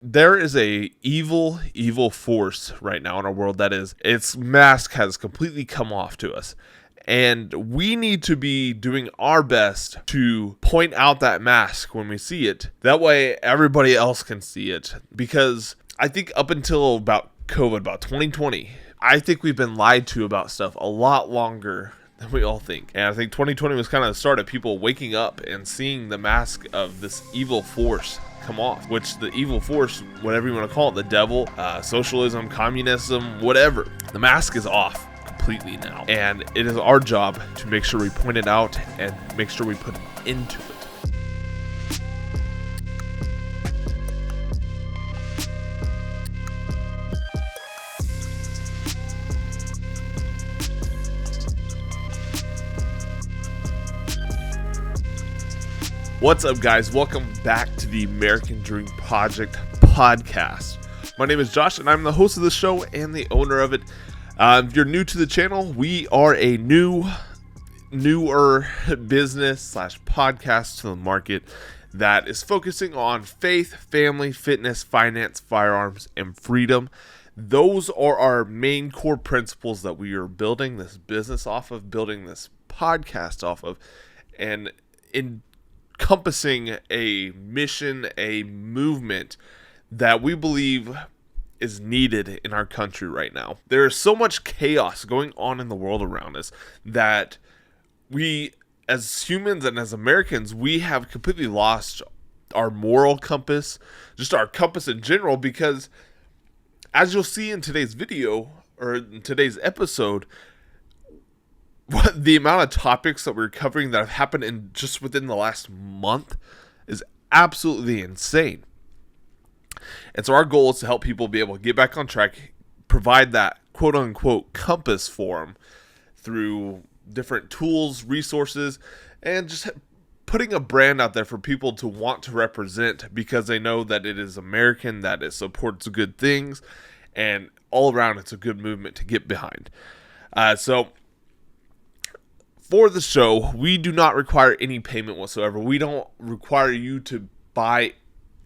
There is a evil force right now in our world that is, its mask has completely come off to us. And we need to be doing our best to point out that mask when we see it. That way everybody else can see it. Because I think up until about COVID, about 2020, I think we've been lied to about stuff a lot longer than we all think. And I think 2020 was kind of the start of people waking up and seeing the mask of this evil force come off, which the evil force, whatever you want to call it, the devil, socialism, communism, whatever, the mask is off completely now. And it is our job to make sure we point it out and make sure we put an end to it. What's up, guys? Welcome back to the American Dream Project podcast. My name is Josh, and I'm the host of the show and the owner of it. If you're new to the channel, we are a newer business / podcast to the market that is focusing on faith, family, fitness, finance, firearms, and freedom. Those are our main core principles that we are building this business off of, building this podcast off of, and encompassing a mission, a movement that we believe is needed in our country right now. There is so much chaos going on in the world around us that we, as humans and as Americans, we have completely lost our moral compass, just our compass in general, because as you'll see in today's video, or in today's episode, the amount of topics that we're covering that have happened in just within the last month is absolutely insane. And so our goal is to help people be able to get back on track, provide that quote unquote compass for them through different tools, resources, and just putting a brand out there for people to want to represent because they know that it is American, that it supports good things, and all around it's a good movement to get behind. So for the show, we do not require any payment whatsoever. We don't require you to buy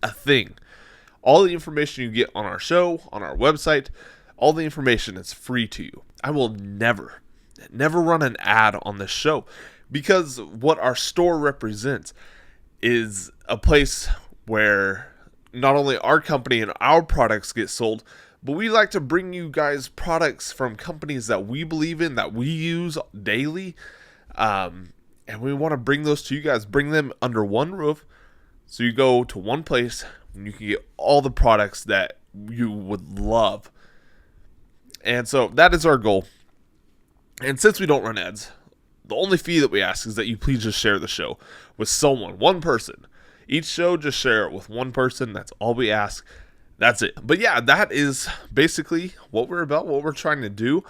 a thing. All the information you get on our show, on our website, all the information is free to you. I will never run an ad on this show because what our store represents is a place where not only our company and our products get sold, but we like to bring you guys products from companies that we believe in, that we use daily. And we want to bring those to you guys, bring them under one roof. So you go to one place and you can get all the products that you would love. And so that is our goal. And since we don't run ads, the only fee that we ask is that you please just share the show with someone, one person. Each show, just share it with one person. That's all we ask. That's it. But yeah, that is basically what we're about, what we're trying to do.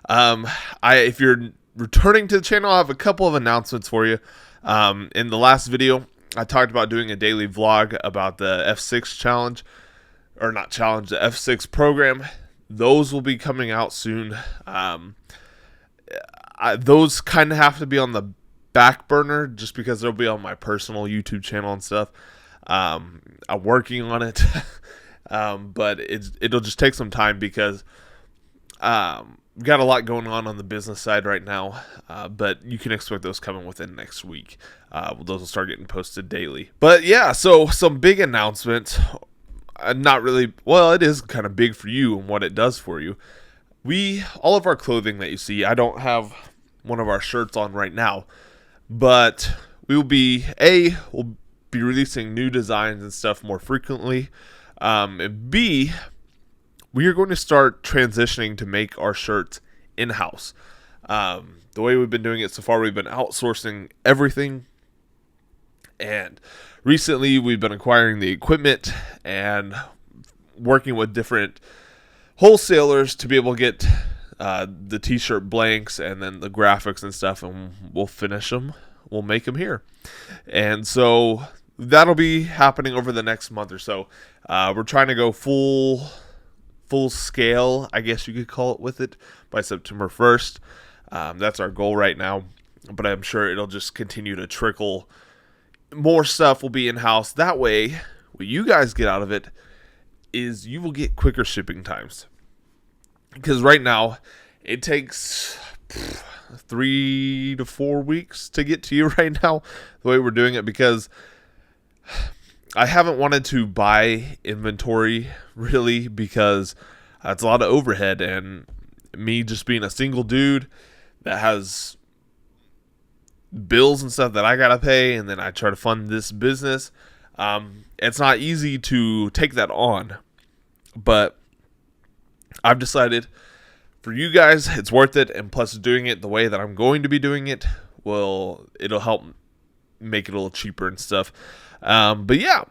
If you're returning to the channel, I have a couple of announcements for you. In the last video, I talked about doing a daily vlog about the F6 challenge, or not challenge, the F6 program. Those will be coming out soon. Those kind of have to be on the back burner just because they'll be on my personal YouTube channel and stuff. I'm working on it, but it'll just take some time because we've got a lot going on the business side right now, but you can expect those coming within next week. Those will start getting posted daily. But yeah, so some big announcements. Not really, well, it is kind of big for you and what it does for you. All of our clothing that you see, I don't have one of our shirts on right now, but we'll be releasing new designs and stuff more frequently. And B, we are going to start transitioning to make our shirts in-house. The way we've been doing it so far, we've been outsourcing everything. And recently, we've been acquiring the equipment and working with different wholesalers to be able to get the t-shirt blanks and then the graphics and stuff, and we'll finish them. We'll make them here. And so that'll be happening over the next month or so. We're trying to go full scale, I guess you could call it, with it by September 1st. That's our goal right now, but I'm sure it'll just continue to trickle. More stuff will be in-house. That way, what you guys get out of it is you will get quicker shipping times. Because right now, it takes 3 to 4 weeks to get to you right now, the way we're doing it, because I haven't wanted to buy inventory, really, because it's a lot of overhead, and me just being a single dude that has bills and stuff that I gotta pay, and then I try to fund this business. It's not easy to take that on, but I've decided for you guys it's worth it, and plus doing it the way that I'm going to be doing it it'll help make it a little cheaper and stuff. But yeah,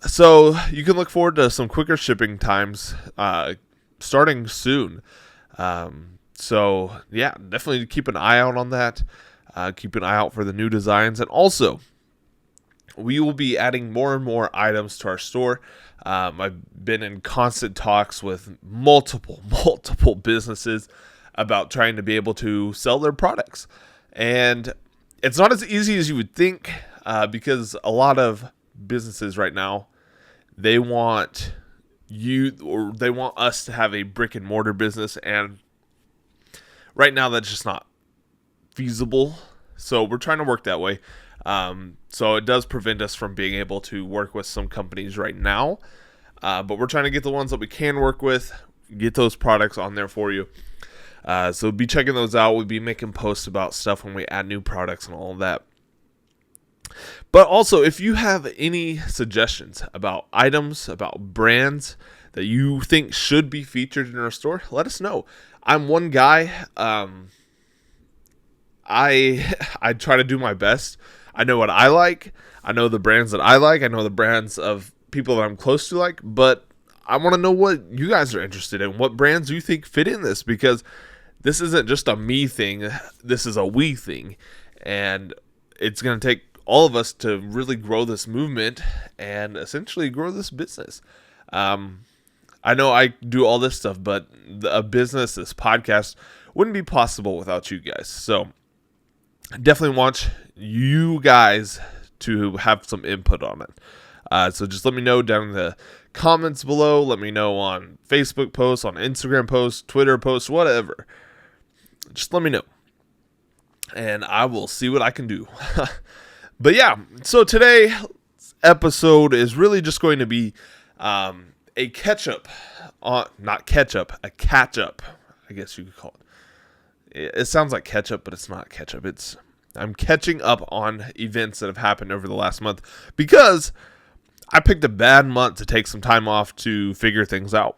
so you can look forward to some quicker shipping times starting soon. So yeah, definitely keep an eye out on that. Keep an eye out for the new designs. And also, we will be adding more and more items to our store. I've been in constant talks with multiple businesses about trying to be able to sell their products. And it's not as easy as you would think, because a lot of businesses right now, they want us to have a brick and mortar business, and right now that's just not feasible. So we're trying to work that way. So it does prevent us from being able to work with some companies right now. But we're trying to get the ones that we can work with, get those products on there for you. So be checking those out. We'll be making posts about stuff when we add new products and all of that. But also, if you have any suggestions about items, about brands that you think should be featured in our store, let us know. I'm one guy. I try to do my best. I know what I like. I know the brands that I like. I know the brands of people that I'm close to like. But I want to know what you guys are interested in. What brands you think fit in this? Because this isn't just a me thing. This is a we thing. And it's going to take all of us to really grow this movement and essentially grow this business. I know I do all this stuff, but a business, this podcast, wouldn't be possible without you guys. So definitely want you guys to have some input on it. So just let me know down in the comments below. Let me know on Facebook posts, on Instagram posts, Twitter posts, whatever. Just let me know, and I will see what I can do. But yeah, so today's episode is really just going to be a catch-up. Not ketchup, a catch-up, I guess you could call it. It sounds like ketchup, but it's not ketchup. I'm catching up on events that have happened over the last month because I picked a bad month to take some time off to figure things out.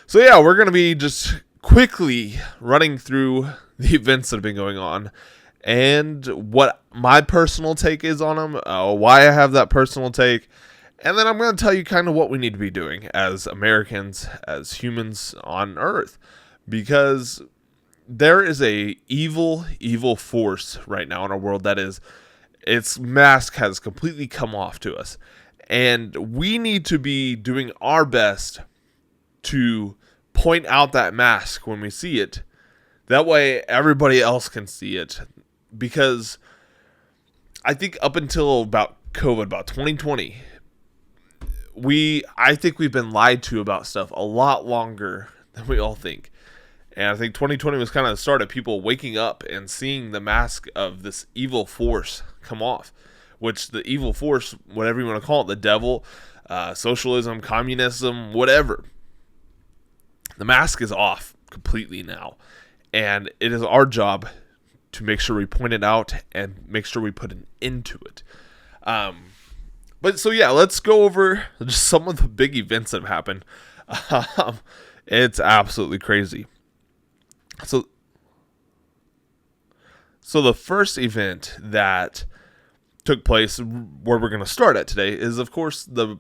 So yeah, we're going to be just quickly running through the events that have been going on and what my personal take is on them, why I have that personal take, and then I'm going to tell you kind of what we need to be doing as Americans, as humans on Earth, because there is a evil force right now in our world that is, its mask has completely come off to us, and we need to be doing our best to point out that mask when we see it. That way everybody else can see it, because I think up until about COVID, about 2020, I think we've been lied to about stuff a lot longer than we all think. And I think 2020 was kind of the start of people waking up and seeing the mask of this evil force come off, which the evil force, whatever you want to call it, the devil, socialism, communism, whatever, the mask is off completely now. And it is our job to make sure we point it out and make sure we put an end to it. But so yeah, let's go over just some of the big events that have happened. It's absolutely crazy. So the first event that took place, where we're going to start at today, is of course the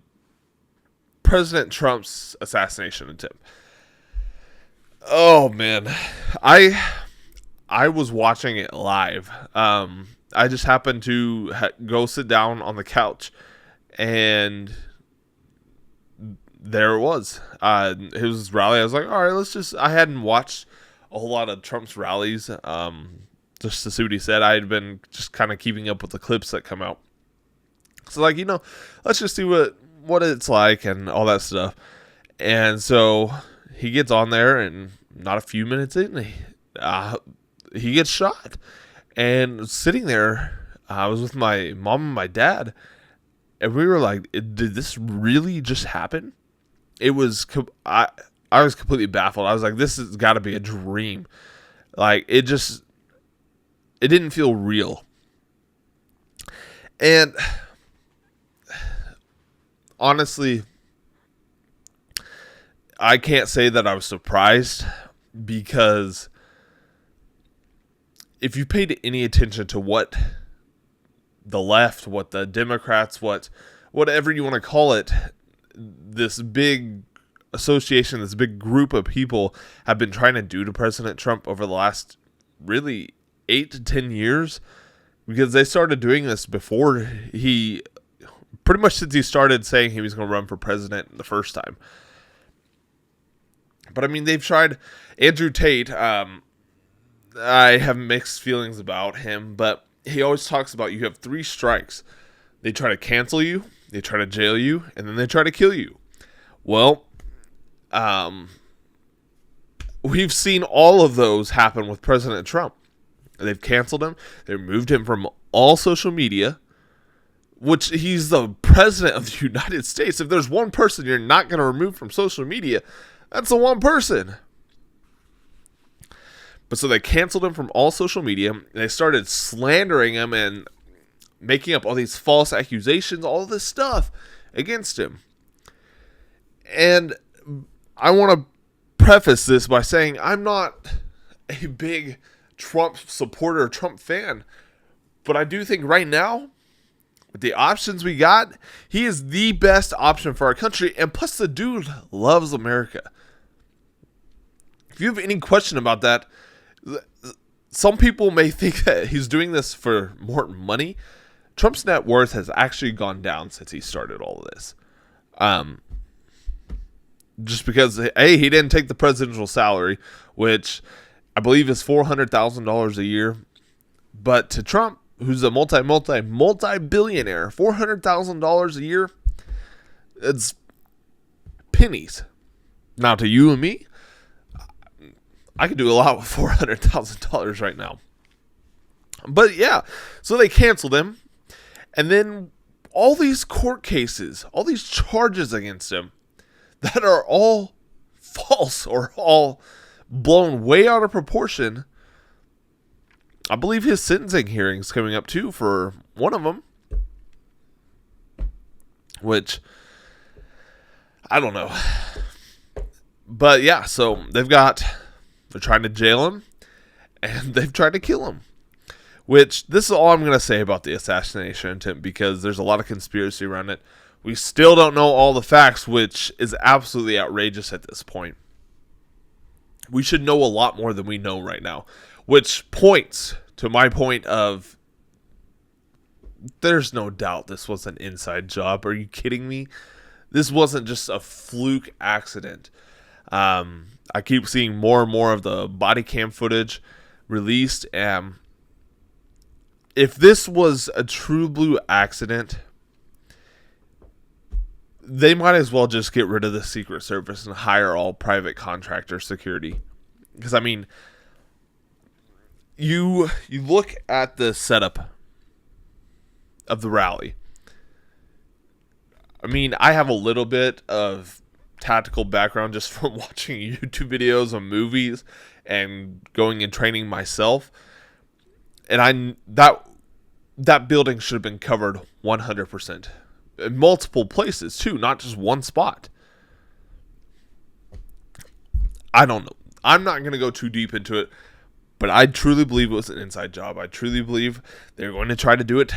President Trump's assassination attempt. Oh man, I was watching it live. I just happened to go sit down on the couch, and there it was. His rally. I was like, all right, I hadn't watched a whole lot of Trump's rallies, just to see what he said. I had been just kind of keeping up with the clips that come out. So let's just see what what it's like and all that stuff. And so he gets on there, and not a few minutes in, he gets shot. And sitting there, I was with my mom and my dad, and we were like, did this really just happen? It was, I was completely baffled. I was like, this has got to be a dream. Like, it didn't feel real. And honestly, I can't say that I was surprised, because if you paid any attention to what the left, what the Democrats, whatever you want to call it, this big association, this big group of people have been trying to do to President Trump over the last really 8 to 10 years, because they started doing this before pretty much since he started saying he was going to run for president the first time. But I mean, they've tried Andrew Tate. I have mixed feelings about him, but he always talks about you have 3 strikes. They try to cancel you, they try to jail you, and then they try to kill you. Well, we've seen all of those happen with President Trump. They've canceled him. They removed him from all social media, which he's the president of the United States. If there's one person you're not going to remove from social media, that's the one person. But so they canceled him from all social media. And they started slandering him and making up all these false accusations, all this stuff against him. And I want to preface this by saying I'm not a big Trump supporter, Trump fan. But I do think right now, with the options we got, he is the best option for our country. And plus, the dude loves America. If you have any question about that, some people may think that he's doing this for more money. Trump's net worth has actually gone down since he started all of this. Just because, A, he didn't take the presidential salary, which I believe is $400,000 a year. But to Trump, who's a multi-billionaire, $400,000 a year, it's pennies. Now, to you and me, I could do a lot with $400,000 right now. But yeah, so they canceled him. And then all these court cases, all these charges against him that are all false or all blown way out of proportion. I believe his sentencing hearing's coming up too for one of them. Which, I don't know. But yeah, so they're trying to jail him, and they've tried to kill him. Which, this is all I'm going to say about the assassination attempt, because there's a lot of conspiracy around it. We still don't know all the facts, which is absolutely outrageous at this point. We should know a lot more than we know right now. Which points to my point of, there's no doubt this was an inside job. Are you kidding me? This wasn't just a fluke accident. I keep seeing more and more of the body cam footage released. If this was a true blue accident, they might as well just get rid of the Secret Service and hire all private contractor security. Because, I mean, you look at the setup of the rally. I mean, I have a little bit of tactical background just from watching YouTube videos of movies and going and training myself. And that building should have been covered 100%. In multiple places, too, not just one spot. I don't know. I'm not going to go too deep into it, but I truly believe it was an inside job. I truly believe they're going to try to do it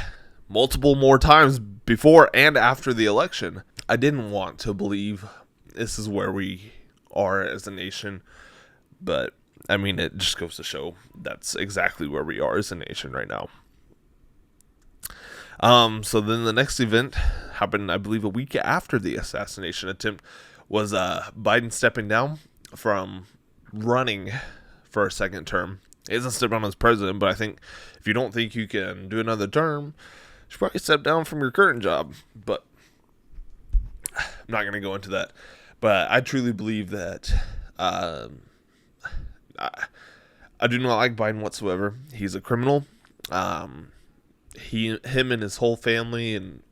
multiple more times before and after the election. I didn't want to believe this is where we are as a nation, but, I mean, it just goes to show that's exactly where we are as a nation right now. So then the next event happened, I believe, a week after the assassination attempt, was Biden stepping down from running for a second term. He hasn't stepped down as president, but I think if you don't think you can do another term, you should probably step down from your current job. But I'm not going to go into that. But I truly believe that I do not like Biden whatsoever. He's a criminal. Him and his whole family and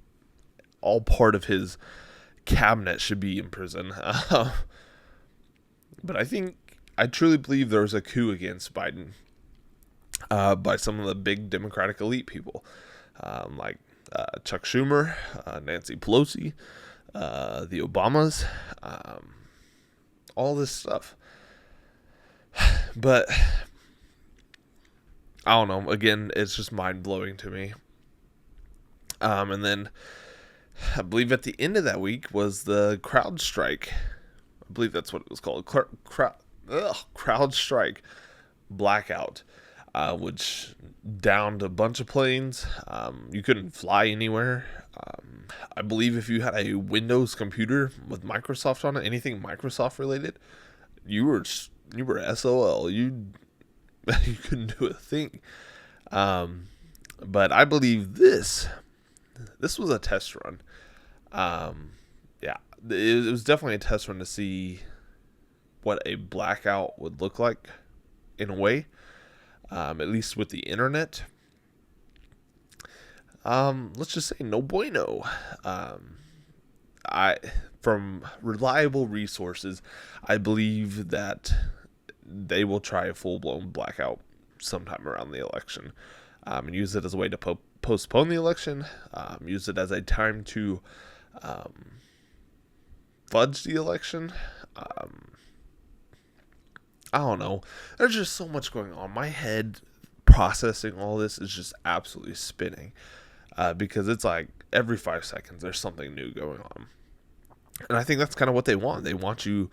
all part of his cabinet should be in prison. But I truly believe there was a coup against Biden by some of the big Democratic elite people, like Chuck Schumer, Nancy Pelosi, the Obamas, all this stuff. But I don't know. Again, it's just mind blowing to me. And then I believe at the end of that week was the crowd strike. I believe that's what it was called. Crowd strike blackout, which downed a bunch of planes. You couldn't fly anywhere. I believe if you had a Windows computer with Microsoft on it, anything Microsoft related, you were SOL. You couldn't do a thing. But I believe this was a test run. Yeah, it was definitely a test run to see what a blackout would look like in a way, at least with the internet. Let's just say no bueno. From reliable resources, I believe that they will try a full-blown blackout sometime around the election, and use it as a way to postpone the election, use it as a time to fudge the election. I don't know. There's just so much going on. My head processing all this is just absolutely spinning, because it's like every 5 seconds there's something new going on. And I think that's kind of what they want. They want you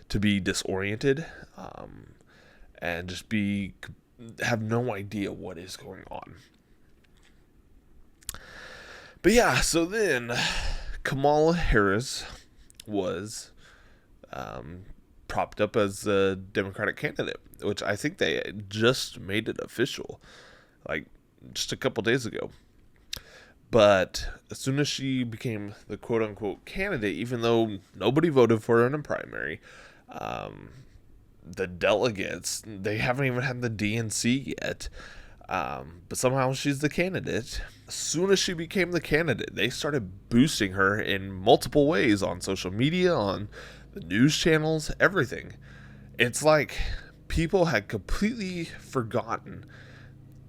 to be disoriented, and just have no idea what is going on. But yeah, so then Kamala Harris was propped up as a Democratic candidate, which I think they just made it official, like just a couple days ago. But as soon as she became the quote-unquote candidate, even though nobody voted for her in a primary, the delegates, they haven't even had the DNC yet, but somehow she's the candidate. As soon as she became the candidate, they started boosting her in multiple ways on social media, on the news channels, everything. It's like people had completely forgotten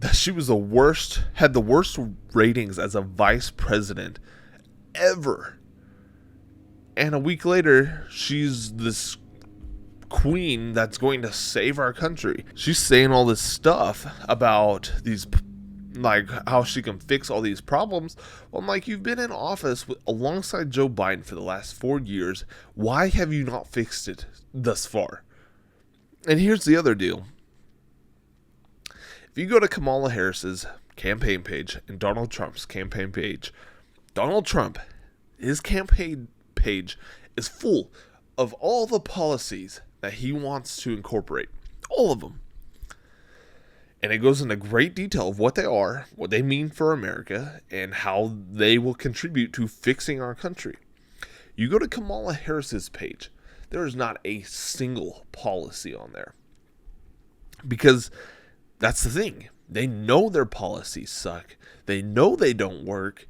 that she was had the worst ratings as a vice president ever. And a week later, she's this queen that's going to save our country. She's saying all this stuff about these, like, how she can fix all these problems. Well, I'm like, you've been in office alongside Joe Biden for the last 4 years. Why have you not fixed it thus far? And here's the other deal. If you go to Kamala Harris's campaign page and Donald Trump's campaign page, Donald Trump, his campaign page is full of all the policies that he wants to incorporate. All of them. And it goes into great detail of what they are, what they mean for America, and how they will contribute to fixing our country. You go to Kamala Harris's page, there is not a single policy on there. Because that's the thing. They know their policies suck. They know they don't work,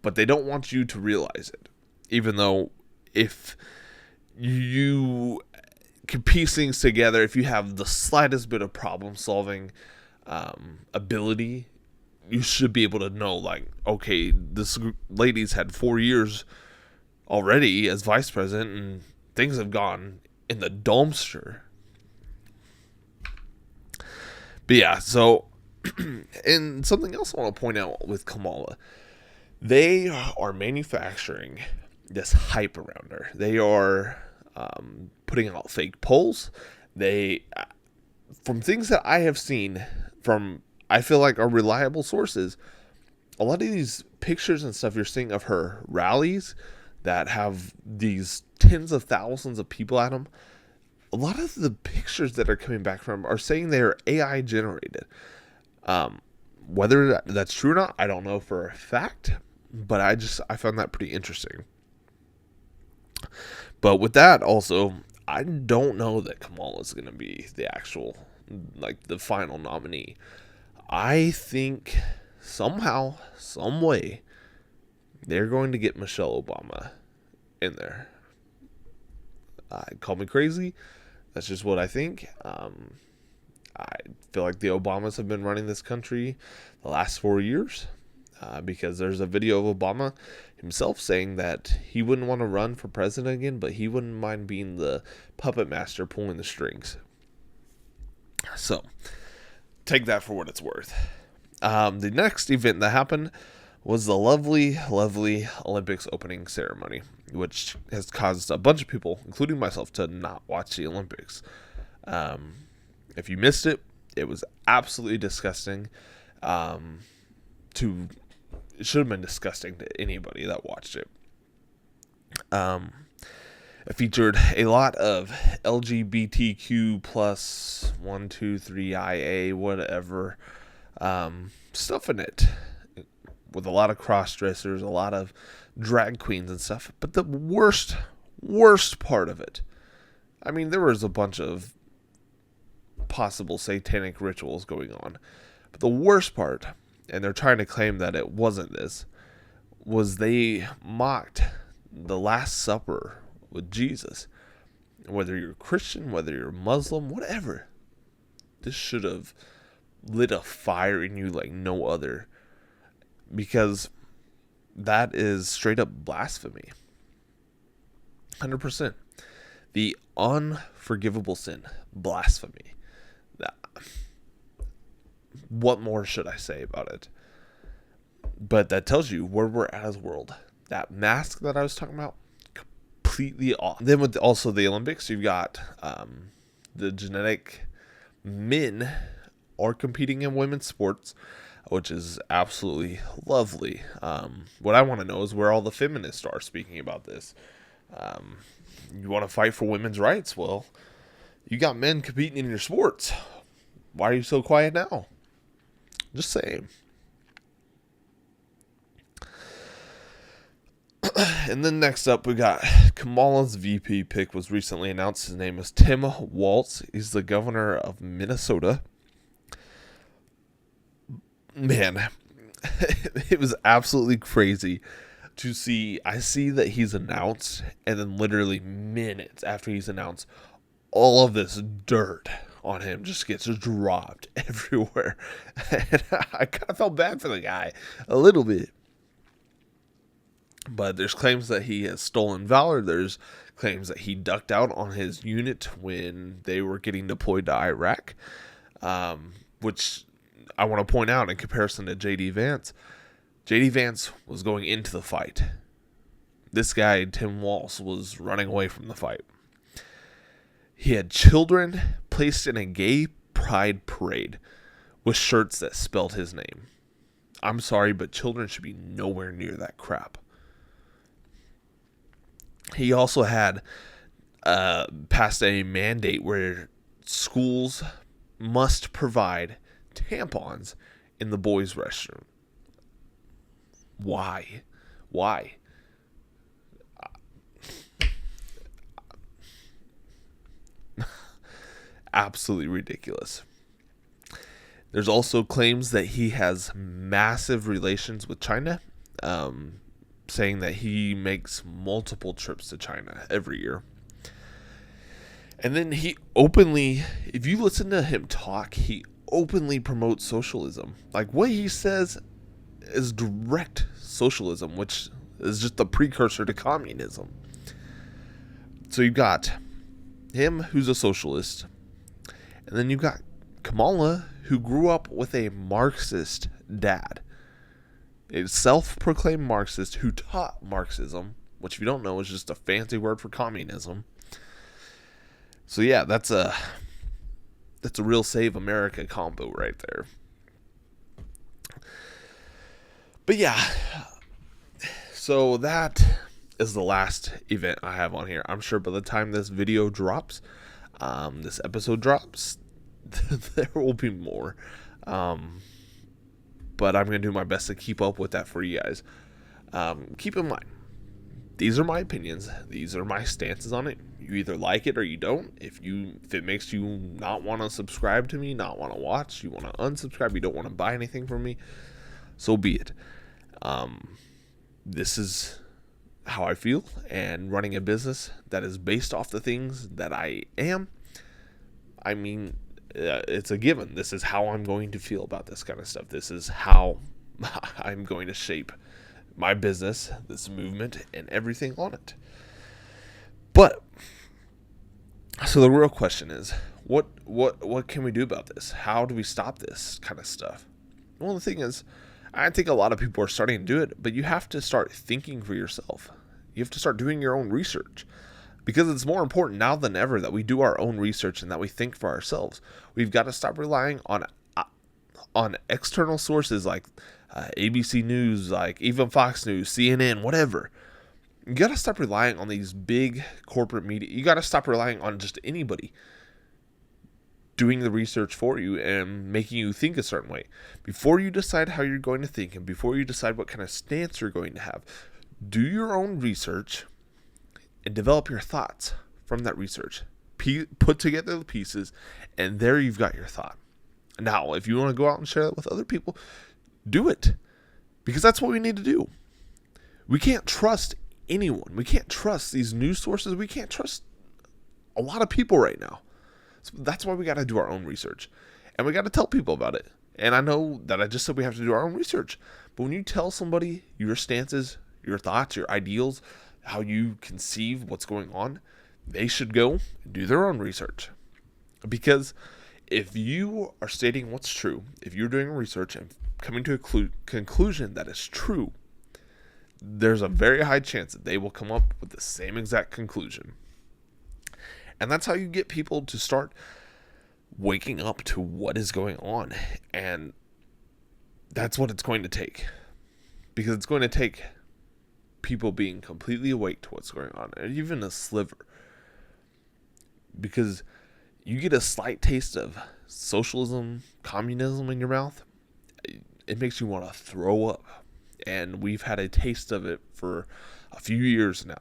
but they don't want you to realize it. Even though if you can piece things together, if you have the slightest bit of problem solving ability, you should be able to know, like, okay, this lady's had 4 years already as vice president and things have gone in the dumpster. But yeah, so, and something else I want to point out with Kamala, they are manufacturing this hype around her. They are putting out fake polls. They, from things that I have seen from, I feel like, are reliable sources, a lot of these pictures and stuff you're seeing of her rallies that have these tens of thousands of people at them, a lot of the pictures that are coming back from are saying they're AI generated. Whether that's true or not, I don't know for a fact, but I found that pretty interesting. But with that, also, I don't know that Kamala is going to be the actual, like, the final nominee. I think somehow, some way, they're going to get Michelle Obama in there. Call me crazy. That's just what I think. I feel like the Obamas have been running this country the last 4 years, because there's a video of Obama himself saying that he wouldn't want to run for president again, but he wouldn't mind being the puppet master pulling the strings. So, take that for what it's worth. The next event that happened was the lovely, lovely Olympics opening ceremony, which has caused a bunch of people, including myself, to not watch the Olympics. If you missed it, it was absolutely disgusting. It should have been disgusting to anybody that watched it. It featured a lot of LGBTQ plus 123IA whatever stuff in it, with a lot of cross-dressers, a lot of drag queens and stuff. But the worst part of it, I mean, there was a bunch of possible satanic rituals going on, but the worst part, and they're trying to claim that it wasn't this, was they mocked the Last Supper with Jesus. Whether you're Christian, whether you're Muslim, whatever, this should have lit a fire in you like no other, because that is straight up blasphemy. 100%. The unforgivable sin, blasphemy. What more should I say about it? But that tells you where we're at as a world. That mask that I was talking about, completely off. Then with also the Olympics, you've got the genetic men are competing in women's sports, which is absolutely lovely. What I want to know is where all the feminists are speaking about this. You want to fight for women's rights? Well, you got men competing in your sports. Why are you so quiet now? Just saying. And then next up, we got Kamala's VP pick was recently announced. His name is Tim Walz. He's the governor of Minnesota. Man, it was absolutely crazy to see. I see that he's announced, and then literally minutes after he's announced, all of this dirt on him just gets dropped everywhere. And I kind of felt bad for the guy a little bit. But there's claims that he has stolen valor. There's claims that he ducked out on his unit when they were getting deployed to Iraq, which I want to point out in comparison to J.D. Vance. J.D. Vance was going into the fight. This guy, Tim Walz, was running away from the fight. He had children placed in a gay pride parade with shirts that spelled his name. I'm sorry, but children should be nowhere near that crap. He also had passed a mandate where schools must provide tampons in the boys' restroom. Why? Absolutely ridiculous. There's also claims that he has massive relations with China, saying that he makes multiple trips to China every year. And then he openly, if you listen to him talk, he openly promotes socialism. Like, what he says is direct socialism, which is just the precursor to communism. So you've got him, who's a socialist, and then you've got Kamala, who grew up with a Marxist dad. A self-proclaimed Marxist who taught Marxism, which if you don't know is just a fancy word for communism. So yeah, that's a real Save America combo right there. But yeah, so that is the last event I have on here. I'm sure by the time this video drops, this episode drops, there will be more. But I'm going to do my best to keep up with that for you guys. Keep in mind, these are my opinions. These are my stances on it. You either like it or you don't. If it makes you not want to subscribe to me, not want to watch, you want to unsubscribe, you don't want to buy anything from me, so be it. This is how I feel, and running a business that is based off the things that I am, I mean, it's a given. This is how I'm going to feel about this kind of stuff. This is how I'm going to shape my business, this movement, and everything on it. But so the real question is, what can we do about this? How do we stop this kind of stuff? Well, the thing is, I think a lot of people are starting to do it, but you have to start thinking for yourself. You have to start doing your own research, because it's more important now than ever that we do our own research and that we think for ourselves. We've got to stop relying on external sources like ABC News, like even Fox News, CNN, whatever. You got to stop relying on these big corporate media. You got to stop relying on just anybody doing the research for you and making you think a certain way. Before you decide how you're going to think, and before you decide what kind of stance you're going to have, do your own research and develop your thoughts from that research. Put together the pieces, and there you've got your thought. Now, if you want to go out and share that with other people, do it, because that's what we need to do. We can't trust anyone. We can't trust these news sources. We can't trust a lot of people right now. So that's why we got to do our own research, and we got to tell people about it. And I know that I just said we have to do our own research, but when you tell somebody your stances, your thoughts, your ideals, how you conceive what's going on, they should go and do their own research. Because if you are stating what's true, if you're doing research and coming to a conclusion that is true, there's a very high chance that they will come up with the same exact conclusion. And that's how you get people to start waking up to what is going on. And that's what it's going to take. Because it's going to take people being completely awake to what's going on, and even a sliver. Because you get a slight taste of socialism, communism in your mouth, it makes you want to throw up. And we've had a taste of it for a few years now.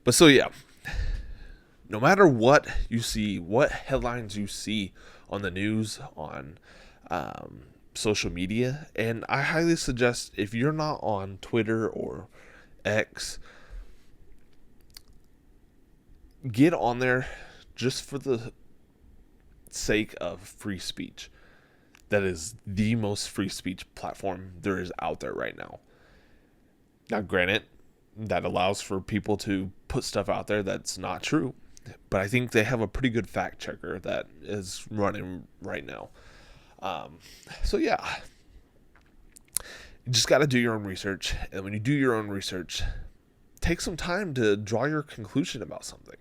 But so yeah, no matter what you see, what headlines you see on the news, on social media, and I highly suggest, if you're not on Twitter or X, get on there just for the sake of free speech. That is the most free speech platform there is out there right now. Now, granted, that allows for people to put stuff out there that's not true, but I think they have a pretty good fact checker that is running right now. So yeah, you just got to do your own research. And when you do your own research, take some time to draw your conclusion about something.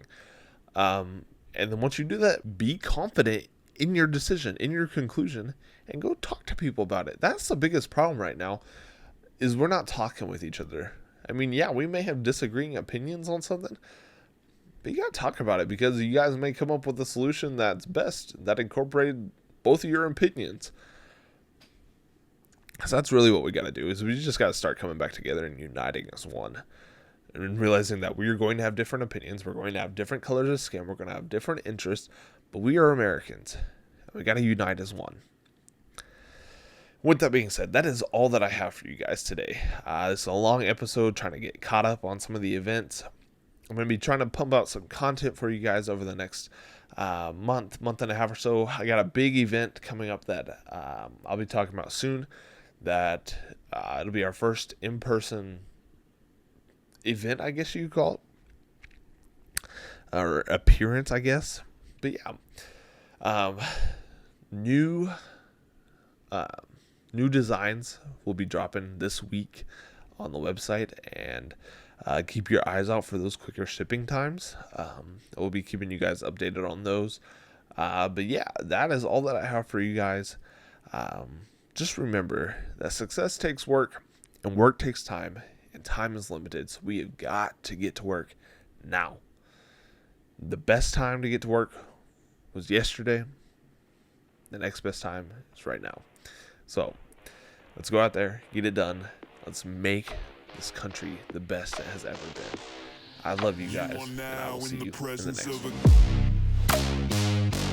And then once you do that, be confident in your decision, in your conclusion, and go talk to people about it. That's the biggest problem right now, is we're not talking with each other. I mean, yeah, we may have disagreeing opinions on something, but you got to talk about it, because you guys may come up with a solution that's best, that incorporated both of your opinions. So that's really what we got to do, is we just got to start coming back together and uniting as one. And realizing that we're going to have different opinions, we're going to have different colors of skin, we're going to have different interests, but we are Americans. We got to unite as one. With that being said, that is all that I have for you guys today. This is a long episode, trying to get caught up on some of the events. I'm going to be trying to pump out some content for you guys over the next month and a half or so. I got a big event coming up that I'll be talking about soon. That it'll be our first in-person event, I guess you could call it, or appearance, I guess. But yeah, new designs will be dropping this week on the website, and keep your eyes out for those quicker shipping times. We'll be keeping you guys updated on those. But yeah, that is all that I have for you guys. Just remember that success takes work, and work takes time, and time is limited. So we have got to get to work now. The best time to get to work was yesterday. The next best time is right now. So let's go out there, get it done. Let's make this country the best it has ever been. I love you guys, and I will see you in the next one.